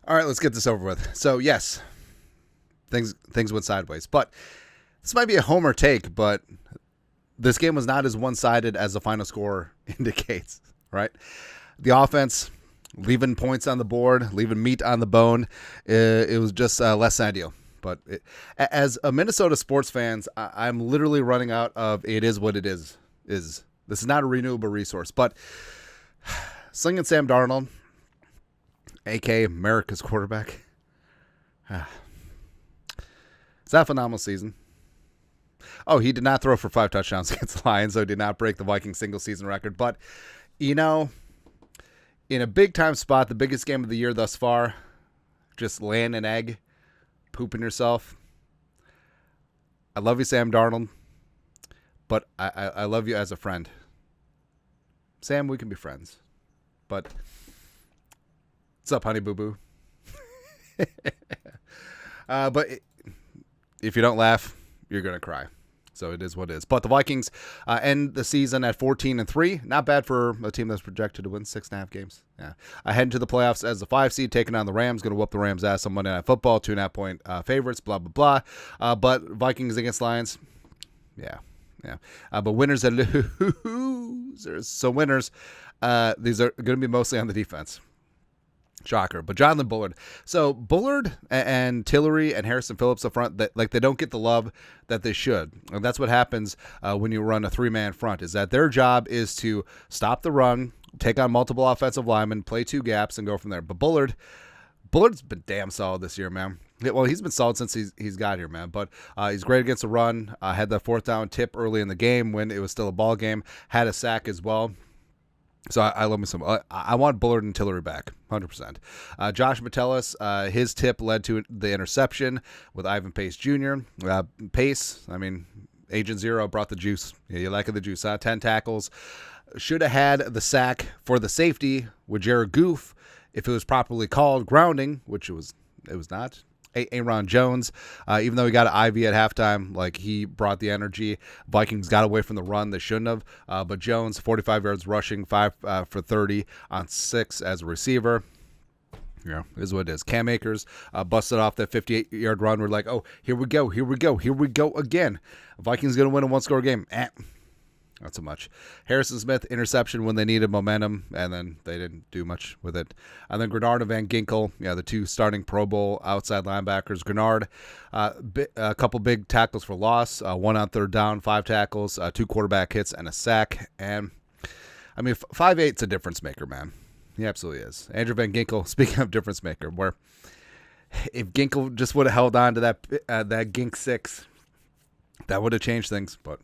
All right, let's get this over with. So, yes, things went sideways. But this might be a homer take, but this game was not as one-sided as the final score indicates, right? The offense leaving points on the board, leaving meat on the bone, it was just less than ideal. But as a Minnesota sports fans, I'm literally running out of it is what it is. This is not a renewable resource. But slinging Sam Darnold, a.k.a. America's quarterback, is that a phenomenal season? Oh, he did not throw for 5 touchdowns against the Lions, so he did not break the Vikings single-season record. But, in a big-time spot, the biggest game of the year thus far, just laying an egg, pooping yourself. I love you, Sam Darnold, but I love you as a friend. Sam, we can be friends. But, what's up, honey boo-boo? But if you don't laugh, you're going to cry. So it is what it is. But the Vikings end the season at 14-3. Not bad for a team that's projected to win 6.5 games. Yeah. Heading to the playoffs as the 5 seed, taking on the Rams. Going to whoop the Rams' ass on Monday Night Football. 2.5-point favorites, blah, blah, blah. But Vikings against Lions, yeah. But winners and losers. So winners, these are going to be mostly on the defense. Shocker. But Jonathan Bullard. So Bullard and Tillery and Harrison Phillips up front, they don't get the love that they should. And that's what happens when you run a 3-man front, is that their job is to stop the run, take on multiple offensive linemen, play 2 gaps, and go from there. But Bullard's been damn solid this year, man. Well, he's been solid since he's got here, man. But he's great against the run. Had that 4th down tip early in the game when it was still a ball game. Had a sack as well. So I love me some. I want Bullard and Tillery back, 100%. Josh Metellus, his tip led to the interception with Ivan Pace Jr. Pace, Agent Zero brought the juice. Yeah, you like the juice, huh? 10 tackles. Should have had the sack for the safety with Jared Goff if it was properly called grounding, which it was not. Aaron Jones, even though he got an IV at halftime, he brought the energy. Vikings got away from the run. They shouldn't have. But Jones, 45 yards rushing, 5 for 30 on 6 as a receiver. Yeah, is what it is. Cam Akers busted off that 58-yard run. We're like, oh, here we go again. Vikings going to win a 1-score game. Not so much. Harrison Smith, interception when they needed momentum, and then they didn't do much with it. And then Grenard and Van Ginkel, the 2 starting Pro Bowl outside linebackers. Grenard, a couple big tackles for loss, 1 on 3rd down, 5 tackles, 2 quarterback hits, and a sack. And, 5'8's a difference maker, man. He absolutely is. Andrew Van Ginkel, speaking of difference maker, where if Ginkel just would have held on to that Gink 6, that would have changed things, but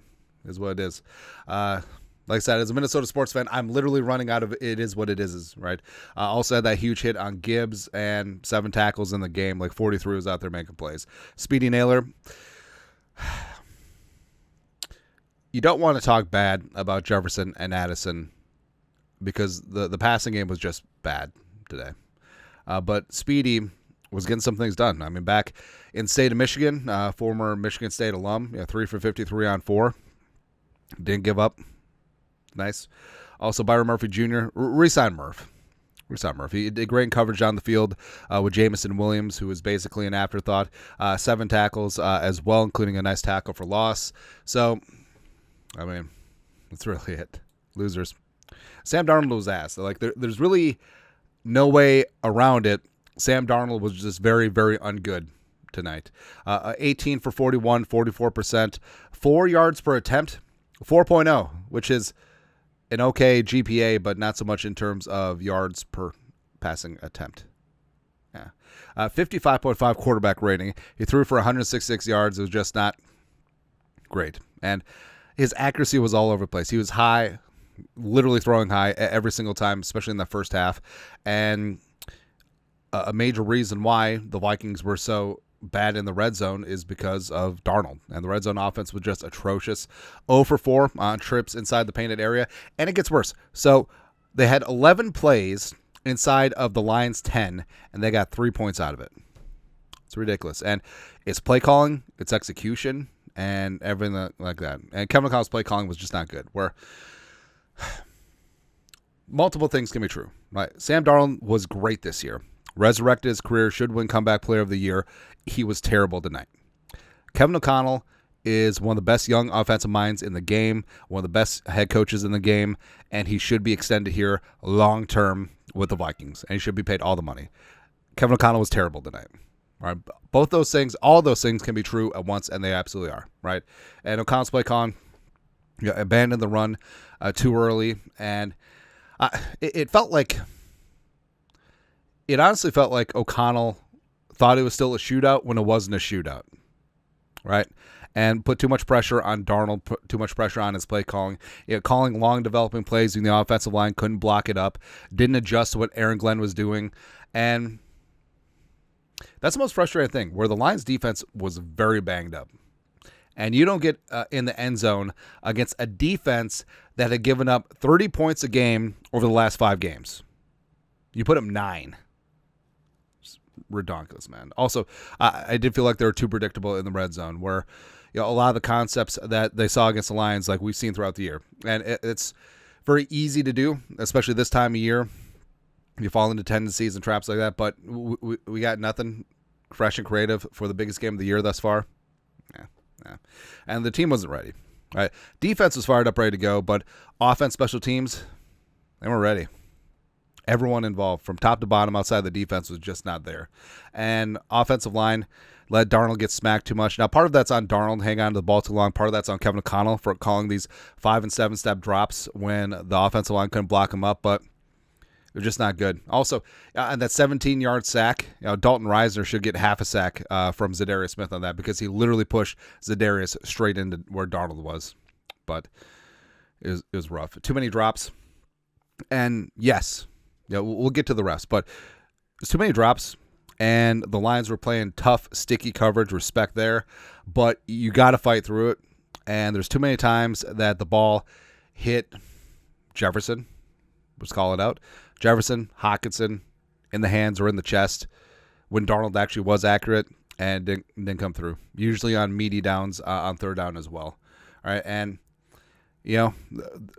is what it is. Like I said, as a Minnesota sports fan, I'm literally running out of it is what it is, right? Also had that huge hit on Gibbs and 7 tackles in the game. 43 was out there making plays. Speedy Naylor. You don't want to talk bad about Jefferson and Addison because the passing game was just bad today. But Speedy was getting some things done. Back in state of Michigan, former Michigan State alum, 3 for 53 on 4. Didn't give up. Nice. Also, Byron Murphy Jr. Resign Murph. He did great in coverage on the field with Jamison Williams, who was basically an afterthought. 7 tackles as well, including a nice tackle for loss. So, that's really it. Losers. Sam Darnold was ass. There's really no way around it. Sam Darnold was just very, very ungood tonight. 18 for 41, 44%. 4 yards per attempt. 4.0, which is an okay GPA, but not so much in terms of yards per passing attempt. Yeah. 55.5 quarterback rating. He threw for 166 yards. It was just not great. And his accuracy was all over the place. He was high, literally throwing high every single time, especially in the first half. And a major reason why the Vikings were so bad in the red zone is because of Darnold, and the red zone offense was just atrocious. 0 for 4 on trips inside the painted area, and it gets worse. So they had 11 plays inside of the Lions' 10, and they got 3 points out of it. It's ridiculous. And it's play calling, it's execution, and everything like that. And Kevin McConnell's play calling was just not good, where multiple things can be true. Right? Sam Darnold was great this year. resurrected his career, should win comeback player of the year. He was terrible tonight. Kevin O'Connell is one of the best young offensive minds in the game, one of the best head coaches in the game, and he should be extended here long-term with the Vikings, and he should be paid all the money. Kevin O'Connell was terrible tonight. Right? Both those things, all those things can be true at once, and they absolutely are. Right? And O'Connell's play calling, abandoned the run too early, and it honestly felt like O'Connell thought it was still a shootout when it wasn't a shootout. Right? And put too much pressure on Darnold, put too much pressure on his play calling. Calling long developing plays in the offensive line, couldn't block it up, didn't adjust to what Aaron Glenn was doing. And that's the most frustrating thing, where the Lions defense was very banged up. And you don't get in the end zone against a defense that had given up 30 points a game over the last 5 games. You put up 9. Redonkulous, man. Also, I did feel like they were too predictable in the red zone, where a lot of the concepts that they saw against the Lions, like we've seen throughout the year. And it's very easy to do, especially this time of year. You fall into tendencies and traps like that, but we got nothing fresh and creative for the biggest game of the year thus far. Yeah. And the team wasn't ready. Right? Defense was fired up, ready to go, but offense, special teams, they weren't ready. Everyone involved, from top to bottom outside the defense, was just not there. And offensive line let Darnold get smacked too much. Now, part of that's on Darnold, hang on to the ball too long. Part of that's on Kevin O'Connell for calling these 5- and 7-step drops when the offensive line couldn't block him up, but they're just not good. Also, on that 17-yard sack, Dalton Reisner should get half a sack from Zadarius Smith on that, because he literally pushed Zadarius straight into where Darnold was. But it was rough. Too many drops. And yes, we'll get to the rest, but there's too many drops, and the Lions were playing tough, sticky coverage, respect there, but you got to fight through it, and there's too many times that the ball hit Jefferson, let's call it out, Jefferson, Hockenson, in the hands or in the chest, when Darnold actually was accurate and didn't come through, usually on meaty downs on third down as well. All right, and,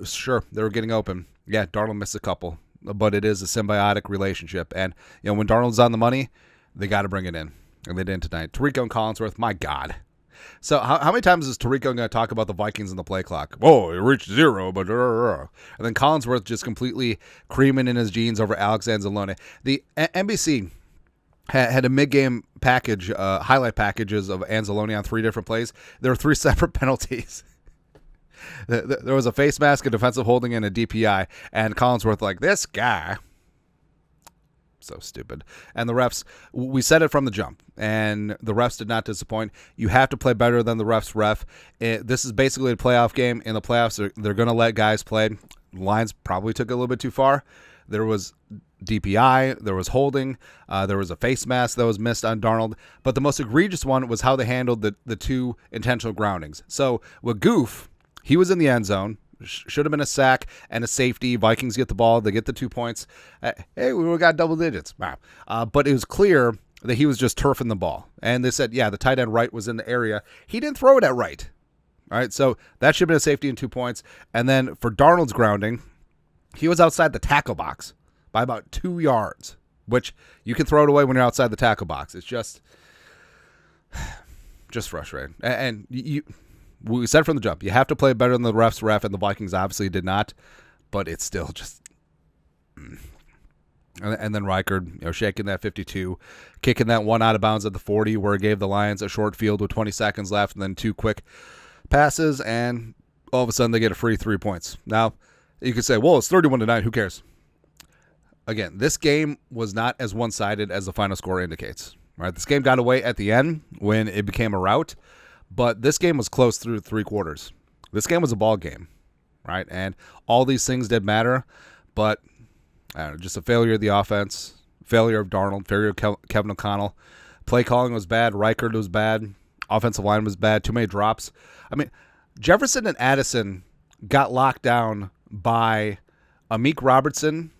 sure, they were getting open. Yeah, Darnold missed a couple, but it is a symbiotic relationship. And, when Darnold's on the money, they got to bring it in. And they didn't tonight. Tirico and Collinsworth, my God. So how many times is Tirico going to talk about the Vikings and the play clock? Whoa, it reached 0, but... And then Collinsworth just completely creaming in his jeans over Alex Anzalone. The NBC had a mid-game package, highlight packages of Anzalone on 3 different plays. There were 3 separate penalties. There was a face mask, a defensive holding, and a DPI. And Collinsworth like, this guy. So stupid. And the refs, we said it from the jump, and the refs did not disappoint. You have to play better than the refs ref. This is basically a playoff game. In the playoffs, they're going to let guys play. The Lions probably took it a little bit too far. There was DPI, there was holding, there was a face mask that was missed on Darnold. But the most egregious one was how they handled the 2 intentional groundings. So with Goof, he was in the end zone. Should have been a sack and a safety. Vikings get the ball. They get the 2 points. Hey, we got double digits. Wow. But it was clear that he was just turfing the ball. And they said, yeah, the tight end right was in the area. He didn't throw it at right. All right, so that should have been a safety and 2 points. And then for Darnold's grounding, he was outside the tackle box by about 2 yards, which you can throw it away when you're outside the tackle box. It's just frustrating. And we said from the jump, you have to play better than the refs ref, and the Vikings obviously did not, but it's still just... And then Reichard, shaking that 52, kicking that one out of bounds at the 40, where it gave the Lions a short field with 20 seconds left, and then 2 quick passes, and all of a sudden they get a free 3 points. Now, you could say, well, it's 31-9, who cares? Again, this game was not as one-sided as the final score indicates. Right? This game got away at the end when it became a rout, but this game was close through 3 quarters. This game was a ball game, right? And all these things did matter, but I don't know, just a failure of the offense, failure of Darnold, failure of Kevin O'Connell. Play calling was bad. Reichard was bad. Offensive line was bad. Too many drops. I mean, Jefferson and Addison got locked down by Amik Robertson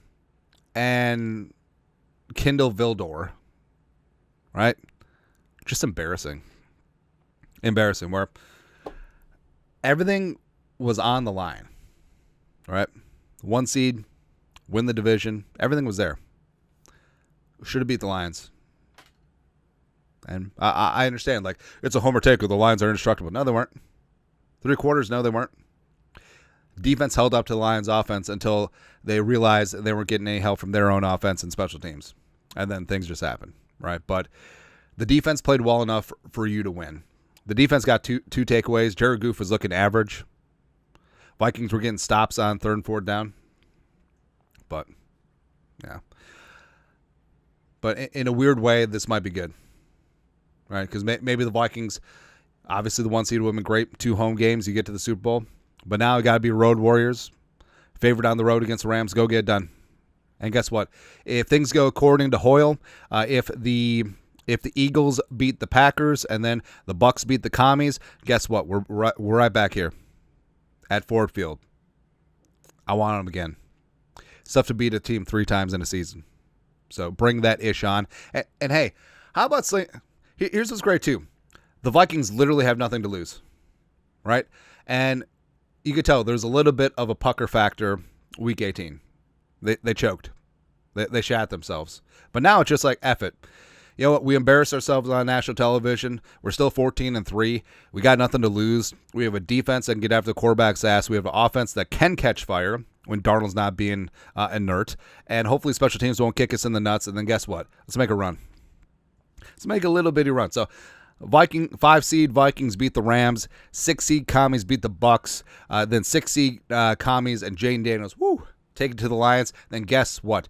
and Kindle Vildor, right? Just embarrassing. Embarrassing, where everything was on the line, right? 1 seed, win the division, everything was there. should have beat the Lions. And I understand, like, it's a homer take of the Lions are indestructible. No, they weren't. 3 quarters, no, they weren't. Defense held up to the Lions' offense until they realized they weren't getting any help from their own offense and special teams. And then things just happened, right? But the defense played well enough for you to win. The defense got two takeaways. Jared Goff was looking average. Vikings were getting stops on 3rd and 4th down. But, yeah. But in a weird way, this might be good, right? Because maybe the Vikings, obviously the 1 seed would have been great. 2 home games, you get to the Super Bowl. But now we got to be road warriors. Favorite on the road against the Rams. Go get it done. And guess what? If things go according to Hoyle, if the Eagles beat the Packers and then the Bucks beat the Commies, guess what? We're right back here at Ford Field. I want them again. It's tough to beat a team 3 times in a season. So bring that ish on. And hey, how about here's what's great too. The Vikings literally have nothing to lose, right? And you could tell there's a little bit of a pucker factor week 18. They choked. They shat themselves. But now it's just like, F it. You know what? We embarrassed ourselves on national television. We're still 14-3. We got nothing to lose. We have a defense that can get after the quarterback's ass. We have an offense that can catch fire when Darnold's not being inert. And hopefully special teams won't kick us in the nuts. And then guess what? Let's make a run. Let's make a little bitty run. So 5 seed Vikings beat the Rams. 6 seed Commies beat the Bucks. Then 6 seed Commies and Jane Daniels, take it to the Lions. Then guess what?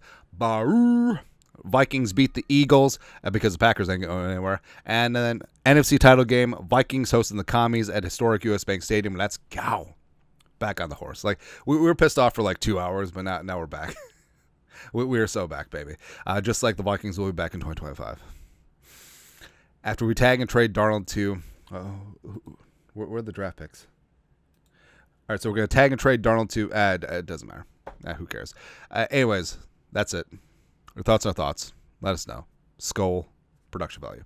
Vikings beat the Eagles because the Packers ain't going anywhere. And then NFC title game, Vikings hosting the Commies at historic US Bank Stadium. Let's go. Back on the horse. Like we were pissed off for like 2 hours, but now we're back. we are so back, baby. Just like the Vikings will be back in 2025. After we tag and trade Darnold to, where are the draft picks? All right, so we're going to tag and trade Darnold to, it doesn't matter. Who cares? Anyways, that's it. Your thoughts are thoughts. Let us know. Skull production value.